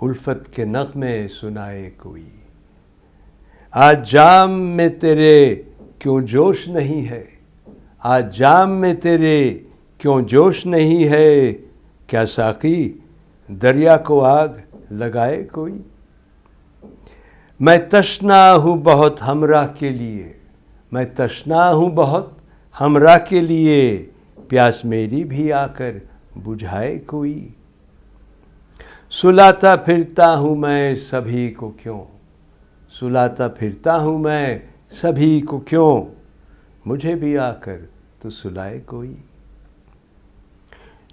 उल्फत के नग़्मे सुनाए कोई। आज जाम में तेरे क्यों जोश नहीं है, आज जाम में तेरे क्यों जोश नहीं है, क्या साक़ी दरिया को आग लगाए कोई। मैं तशना हूँ बहुत हमरा के लिए, मैं तशना हूँ बहुत हमरा के लिए, प्यास मेरी भी आकर बुझाए कोई। सुलाता फिरता हूँ मैं सभी को क्यों, सुलाता फिरता हूँ मैं सभी को क्यों, मुझे भी आकर तो सुलाए कोई।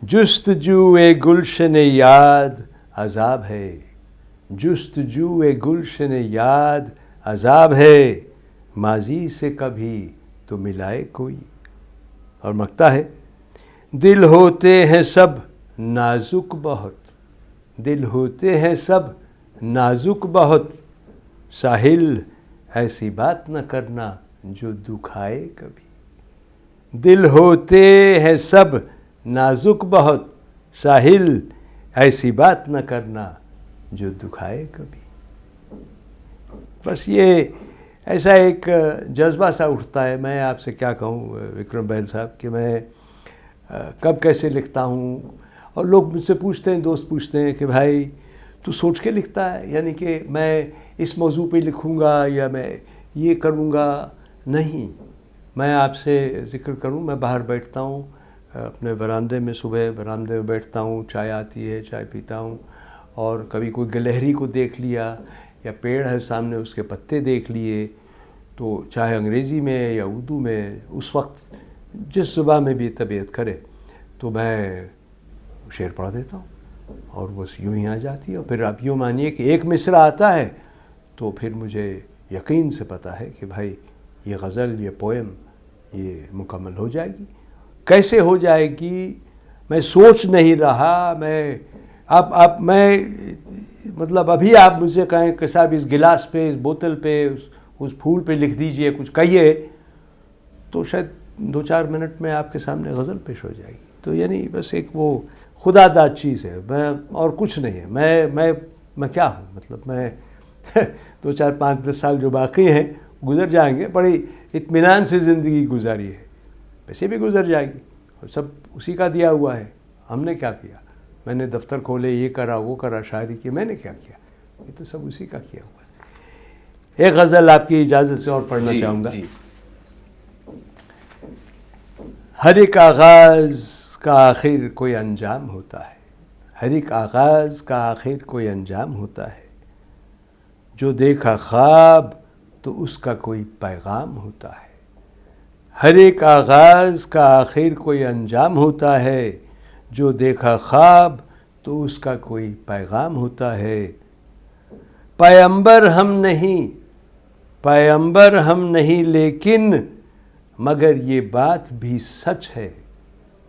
जुस्तजू-ए गुलशन याद अज़ाब है, जुस्तजू-ए गुलशन याद अज़ाब है, माज़ी से कभी तो मिलाए कोई। और मकता है, दिल होते हैं सब नाजुक बहुत, दिल होते हैं सब नाजुक बहुत, साहिल ऐसी बात न करना जो दुखाए कभी। दिल होते हैं सब नाजुक बहुत, साहिल ऐसी बात न करना जो दुखाए कभी। बस ये ऐसा एक जज्बा सा उठता है। मैं आपसे क्या कहूँ विक्रम बहल साहब कि मैं कब कैसे लिखता हूँ। और लोग मुझसे पूछते हैं, दोस्त पूछते हैं कि भाई तू सोच के लिखता है, यानी कि मैं इस मौजू पे लिखूँगा या मैं ये करूँगा। नहीं, मैं आपसे ज़िक्र करूँ, मैं बाहर बैठता हूँ अपने बरामदे में, सुबह बरामदे में बैठता हूँ, चाय आती है, चाय पीता हूँ, और कभी कोई गिलहरी को देख लिया या पेड़ है सामने उसके पत्ते देख लिए, तो चाहे अंग्रेज़ी में या उर्दू में, उस वक्त जिस ज़ुबान में भी तबीयत करे तो मैं शेर पढ़ देता हूँ और बस यूँ ही आ जाती है। और फिर आप यूँ मानिए कि एक मिसरा आता है तो फिर मुझे यकीन से पता है कि भाई ये गज़ल, ये पोएम ये मुकम्मल हो जाएगी। कैसे हो जाएगी मैं सोच नहीं रहा। मैं मतलब अभी आप मुझसे कहें कि साहब इस गिलास पे, इस बोतल पे, उस फूल पे लिख दीजिए, कुछ कहिए, तो शायद 2-4 मिनट में आपके सामने गज़ल पेश हो जाएगी। तो यानी बस एक वो खुदादाद चीज़ है, मैं और कुछ नहीं है। मैं क्या हूँ, मतलब मैं 2-4-5-10 साल जो बाकी हैं गुज़र जाएंगे, बड़ी इत्मीनान से ज़िंदगी गुजारी है, वैसे भी गुज़र जाएगी, और सब उसी का दिया हुआ है। हमने क्या किया, मैंने दफ्तर खोले, ये करा, वो करा, शायरी की, मैंने क्या किया, ये तो सब उसी का किया हुआ है। एक गज़ल आपकी इजाज़त से और पढ़ना चाहूँगा। हर एक आगाज़ का आखिर कोई अंजाम होता है, हर एक आगाज़ का आखिर कोई अंजाम होता है, जो देखा ख्वाब तो उसका कोई पैगाम होता है। हर एक आगाज़ का आखिर कोई अंजाम होता है, जो देखा ख्वाब तो उसका कोई पैगाम होता है। पैगंबर हम नहीं लेकिन मगर ये बात भी सच है।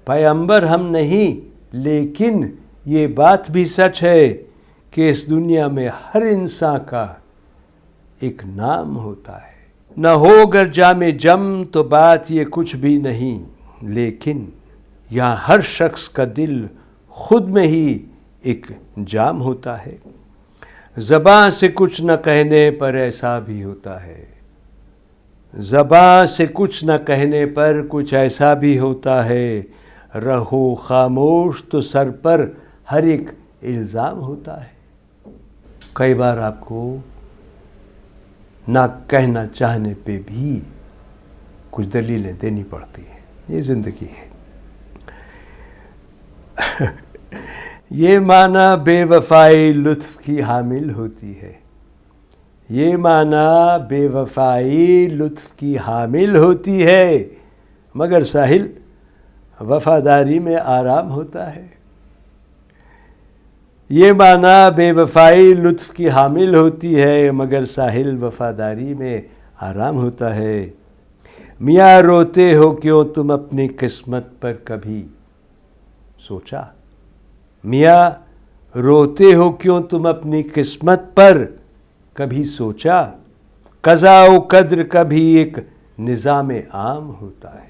पैगंबर हम नहीं लेकिन ये बात भी सच है कि इस दुनिया में हर इंसान का एक नाम होता है। न हो अगर जामे जम तो बात ये कुछ भी नहीं, लेकिन यहाँ हर शख्स का दिल खुद में ही एक जाम होता है। ज़बान से कुछ न कहने पर ऐसा भी होता है, ज़बान से कुछ न कहने पर कुछ ऐसा भी होता है। रहो खामोश तो सर पर हर एक इल्ज़ाम होता है। कई बार आपको ना कहना चाहने पे भी कुछ दलीलें देनी पड़ती हैं, ये ज़िंदगी है। ये माना बेवफाई लुत्फ़ की हामिल होती है, ये माना बेवफाई लुत्फ़ की हामिल होती है, मगर साहिल वफ़ादारी में आराम होता है। ये माना बेवफाई लुत्फ़ की हामिल होती है, मगर साहिल वफ़ादारी में आराम होता है। मियाँ रोते हो क्यों तुम अपनी किस्मत पर कभी सोचा, मियाँ रोते हो क्यों तुम अपनी किस्मत पर कभी सोचा। क़ज़ा व क़द्र का भी एक निज़ाम आम होता है,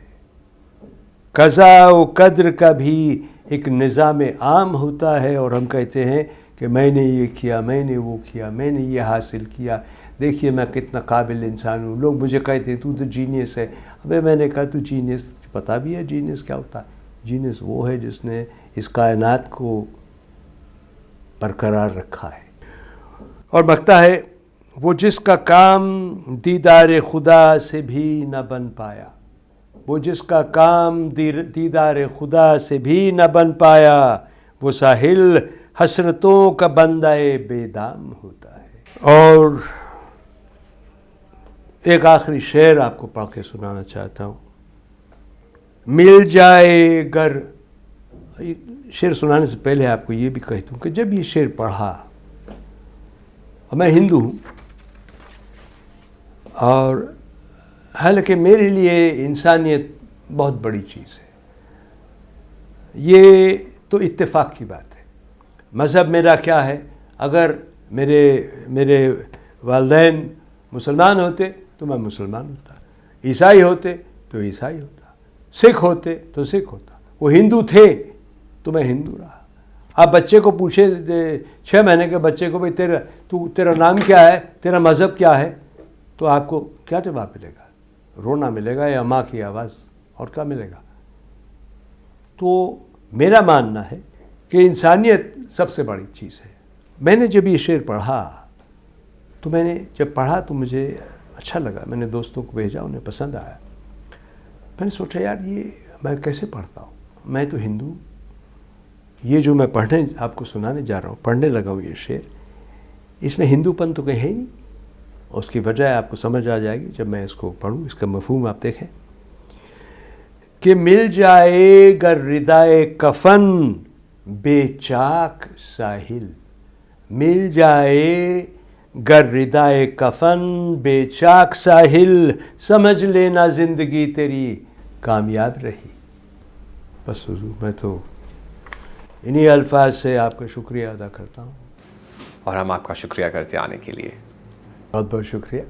क़ज़ा व क़द्र का भी एक निज़ाम आम होता है। और हम कहते हैं कि मैंने ये किया, मैंने वो किया, मैंने ये हासिल किया, देखिए मैं कितना काबिल इंसान हूँ। लोग मुझे कहते तू तो जीनियस है। अबे मैंने कहा तू जीनियस, पता भी है जीनियस क्या होता है? जीनियस वो है जिसने इस कायनात को बरकरार रखा है। और बकता है वो जिसका काम दीदार खुदा से भी न बन पाया, वो जिसका काम दीदार खुदा से भी न बन पाया, वो साहिल हसरतों का बंदाए बेदाम होता है। और एक आखिरी शेर आपको पढ़ के सुनाना चाहता हूँ। मिल जाए गर, शेर सुनाने से पहले आपको ये भी कह दूँ कि जब ये शेर पढ़ा, और मैं हिंदू हूँ, और हालांकि मेरे लिए इंसानियत बहुत बड़ी चीज़ है, ये तो इत्तेफाक की बात है। मज़हब मेरा क्या है, अगर मेरे वालिदैन मुसलमान होते तो मैं मुसलमान होता, ईसाई होते तो ईसाई होता, सिख होते तो सिख होता, वो हिंदू थे तो मैं हिंदू रहा। आप बच्चे को पूछे 6 महीने के बच्चे को, भाई तेरा नाम क्या है, तेरा मज़हब क्या है, तो आपको क्या जवाब मिलेगा? रोना मिलेगा या माँ की आवाज़, और क्या मिलेगा? तो मेरा मानना है कि इंसानियत सबसे बड़ी चीज़ है। मैंने जब ये शेर पढ़ा तो मैंने जब पढ़ा तो मुझे अच्छा लगा, मैंने दोस्तों को भेजा, उन्हें पसंद आया। मैंने सोचा यार ये मैं कैसे पढ़ता हूँ, मैं तो हिंदू, ये जो मैं पढ़ने आपको सुनाने जा रहा हूँ, पढ़ने लगा हूँ ये शेर, इसमें हिंदूपन तो कहीं है ही नहीं। उसकी वजह आपको समझ आ जाएगी जब मैं इसको पढ़ूँ। इसका मफहूम आप देखें कि मिल जाए गर रिदाए कफन बेचाक साहिल, मिल जाए गर रिदाए कफन बेचाक साहिल, समझ लेना ज़िंदगी तेरी कामयाब रही। बस हुजूर, मैं तो इन्हीं अल्फाज से आपका शुक्रिया अदा करता हूँ। और हम आपका शुक्रिया करते आने के लिए। बहुत बहुत शुक्रिया।